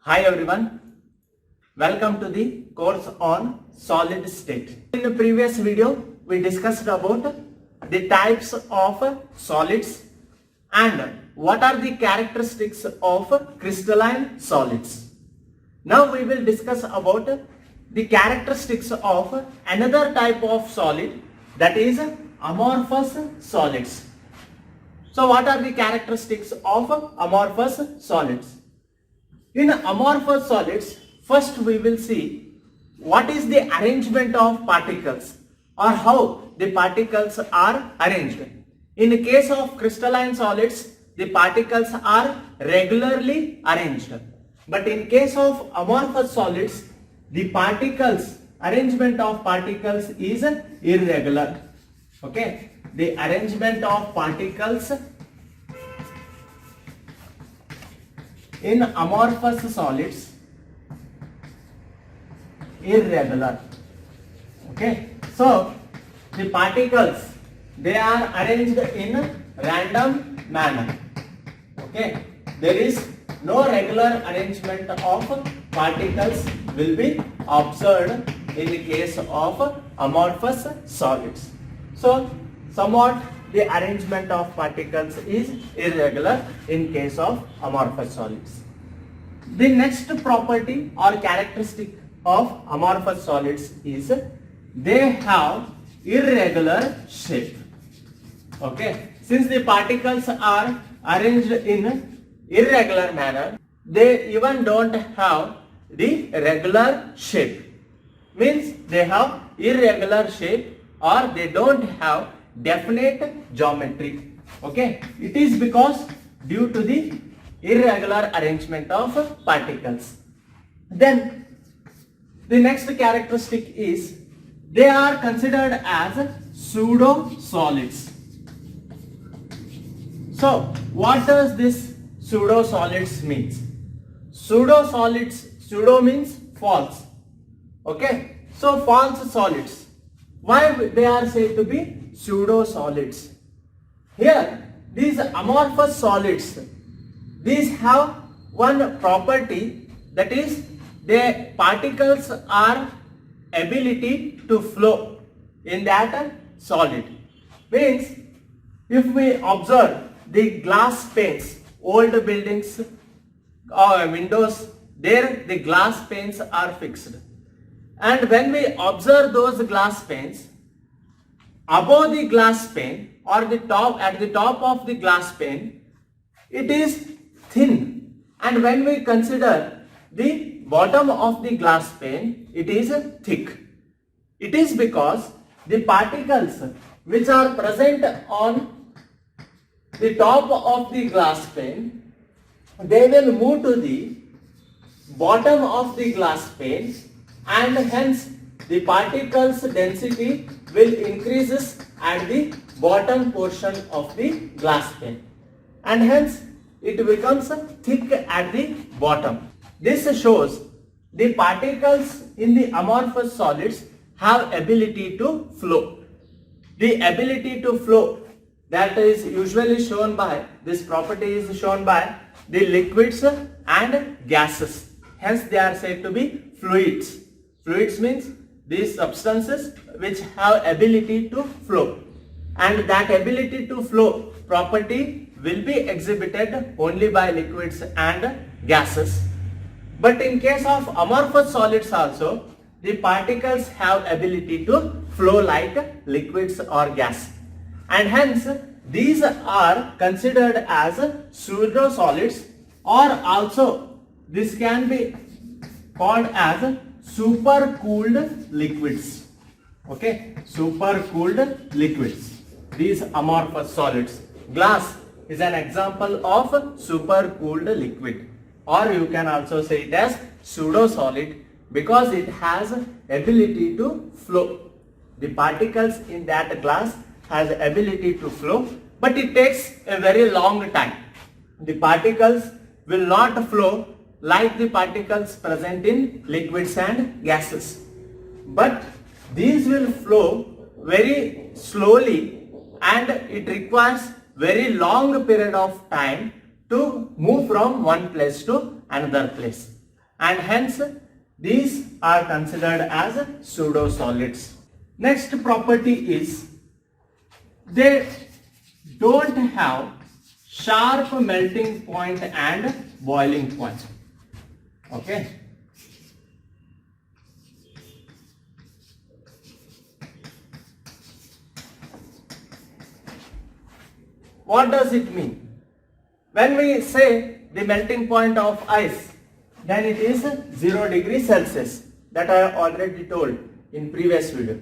Hi everyone, welcome to the course on solid state. In the previous video, we discussed about the types of solids and what are the characteristics of crystalline solids. Now we will discuss about the characteristics of another type of solid, that is amorphous solids. So what are the characteristics of amorphous solids? In amorphous solids, first we will see what is the arrangement of particles or how the particles are arranged. In the case of crystalline solids, the particles are regularly arranged. But in case of amorphous solids, the arrangement of particles is irregular. Okay, the arrangement of particles in amorphous solids irregular. Okay, so the particles, they are arranged in random manner. Okay, there is no regular arrangement of particles will be observed in the case of amorphous solids. So somewhat the arrangement of particles is irregular in case of amorphous solids. The next property or characteristic of amorphous solids is they have irregular shape. Okay, since the particles are arranged in irregular manner, they even don't have the regular shape. Means they have irregular shape or they don't have definite geometry. Okay, it is because due to the irregular arrangement of particles. Then the next characteristic is they are considered as pseudo solids. So what does this pseudo solids means? Pseudo means false. Okay, so false solids. Why they are said to be pseudo solids? Here these amorphous solids, these have one property, that is their particles are ability to flow in that solid. Means if we observe the glass panes, old buildings or windows, there the glass panes are fixed, and when we observe those glass panes, above the glass pane or at the top of the glass pane, it is thin, and when we consider the bottom of the glass pane, it is thick. It is because the particles which are present on the top of the glass pane, they will move to the bottom of the glass pane, and hence the particles density will increases at the bottom portion of the glass pane, and hence it becomes thick at the bottom. This shows the particles in the amorphous solids have ability to flow. The ability to flow, that is usually shown by, this property is shown by the liquids and gases. Hence they are said to be fluids. Fluids means these substances which have ability to flow, and that ability to flow property will be exhibited only by liquids and gases. But in case of amorphous solids also, the particles have ability to flow like liquids or gas, and hence these are considered as pseudo solids, or also this can be called as supercooled liquids. Okay, supercooled liquids, these amorphous solids. Glass is an example of supercooled liquid, or you can also say it as pseudo solid because it has ability to flow. The particles in that glass has ability to flow, but it takes a very long time. The particles will not flow like the particles present in liquids and gases, but these will flow very slowly, and it requires very long period of time to move from one place to another place. and hence these are considered as pseudo-solids. Next property is they don't have sharp melting point and boiling point. Okay. What does it mean? When we say the melting point of ice, then it is 0 degree Celsius. That I already told in previous video.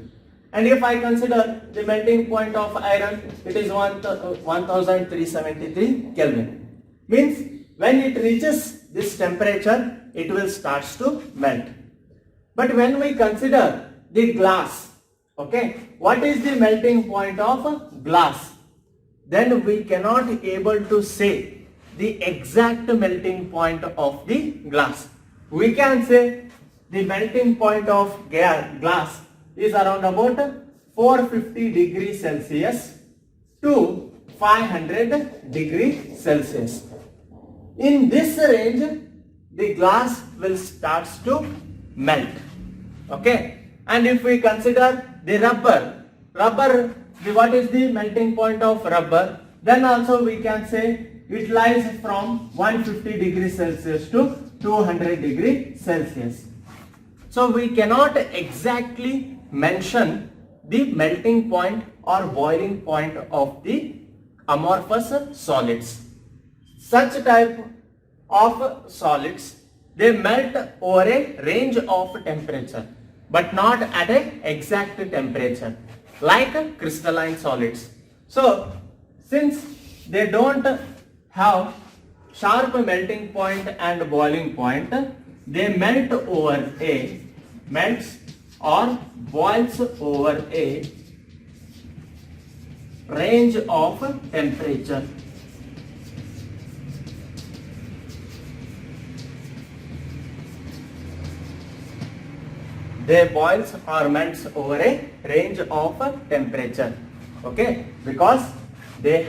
And if I consider the melting point of iron, it is 1373 Kelvin. Means when it reaches this temperature, it will start to melt. But when we consider the glass, okay, what is the melting point of glass? Then we cannot able to say the exact melting point of the glass. We can say the melting point of glass is around about 450 degrees Celsius to 500 degrees Celsius. In this range, the glass will start to melt. Okay. And if we consider the rubber, what is the melting point of rubber? Then also we can say it lies from 150 degrees Celsius to 200 degrees Celsius. So we cannot exactly mention the melting point or boiling point of the amorphous solids. Such type of solids, they melt over a range of temperature, but not at an exact temperature, like crystalline solids. So since they don't have sharp melting point and boiling point, they melts or boils over a range of temperature. They boils or melts over a range of temperature. Okay, because they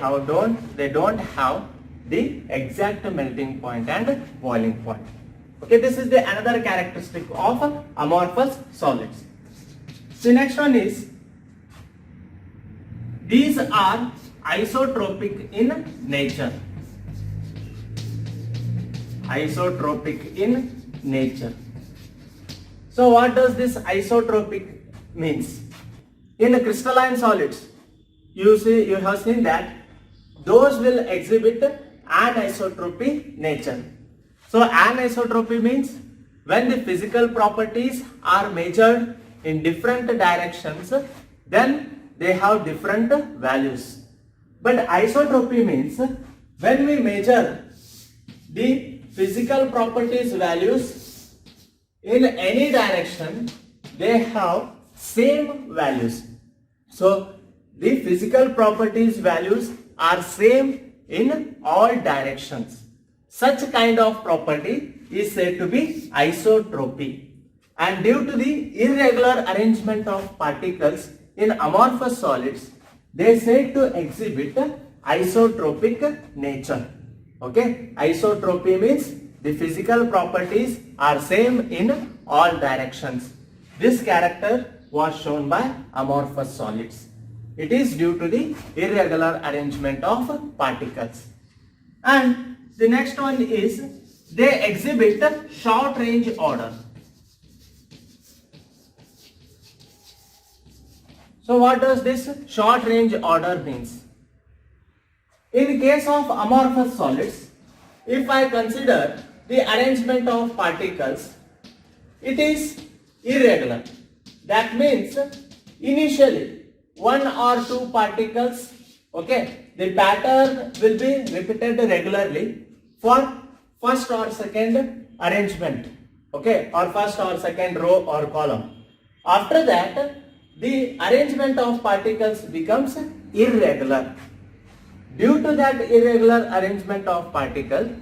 don't have the exact melting point and boiling point. Okay, this is the another characteristic of amorphous solids. The next one is these are isotropic in nature. Isotropic in nature. So what does this isotropic means? In crystalline solids, you have seen that those will exhibit anisotropy nature. So anisotropy means when the physical properties are measured in different directions, then they have different values. But isotropy means when we measure the physical properties values in any direction, they have same values. So the physical properties values are same in all directions. Such kind of property is said to be isotropy. And due to the irregular arrangement of particles in amorphous solids, they said to exhibit isotropic nature. Okay, isotropy means the physical properties are same in all directions. This character was shown by amorphous solids. It is due to the irregular arrangement of particles. And the next one is they exhibit short range order. So what does this short range order means? In case of amorphous solids, if I consider the arrangement of particles, it is irregular. That means initially one or two particles, okay, the pattern will be repeated regularly for first or second arrangement, okay, or first or second row or column. After that, the arrangement of particles becomes irregular. Due to that irregular arrangement of particles,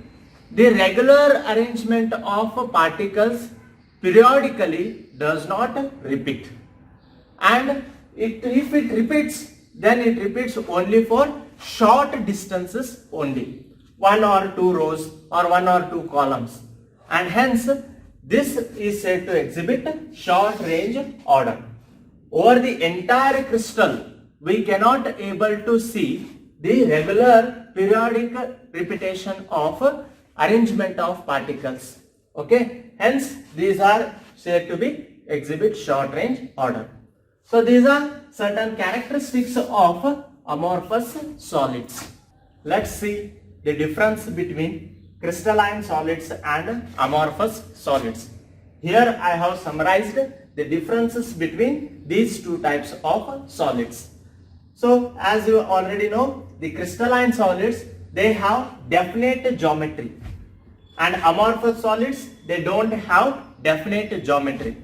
the regular arrangement of particles periodically does not repeat. And if it repeats, then it repeats only for short distances only, one or two rows or one or two columns. And hence, This is said to exhibit short range order. Over the entire crystal, we cannot able to see the regular periodic repetition of arrangement of particles. Okay, hence these are said to be exhibit short range order. So these are certain characteristics of amorphous solids. Let's see the difference between crystalline solids and amorphous solids. Here I have summarized the differences between these two types of solids. So as you already know, the crystalline solids, they have definite geometry, and amorphous solids, they don't have definite geometry.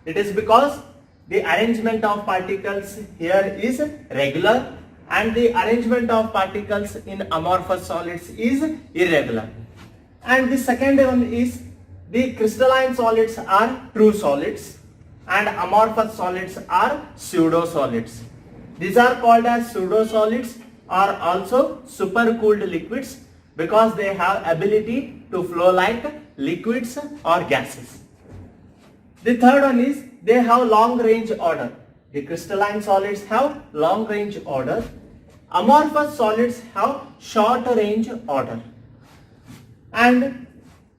It is because the arrangement of particles here is regular and the arrangement of particles in amorphous solids is irregular. And the second one is the crystalline solids are true solids and amorphous solids are pseudo solids. These are called as pseudo solids or also supercooled liquids because they have ability to flow like liquids or gases. The third one is they have long range order. The crystalline solids have long range order. Amorphous solids have short range order. And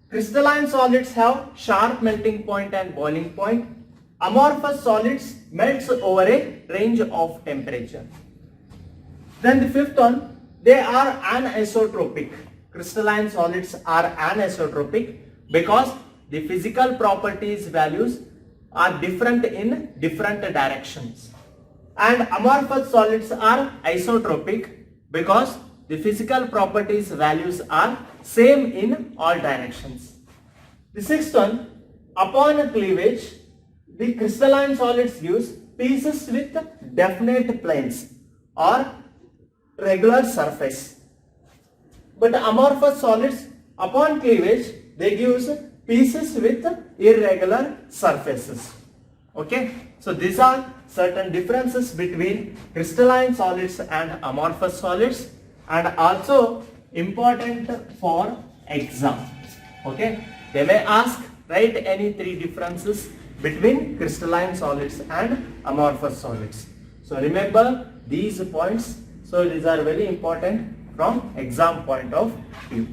crystalline solids have sharp melting point and boiling point. Amorphous solids melts over a range of temperature. Then the fifth one, they are anisotropic. Crystalline solids are anisotropic because the physical properties values are different in different directions. And amorphous solids are isotropic because the physical properties values are same in all directions. The sixth one, upon cleavage, the crystalline solids gives pieces with definite planes or regular surface. But amorphous solids, upon cleavage, they gives pieces with irregular surfaces. Okay, so these are certain differences between crystalline solids and amorphous solids, and also important for exam. Okay, they may ask, write any three differences between crystalline solids and amorphous solids. So remember these points. So these are very important from exam point of view.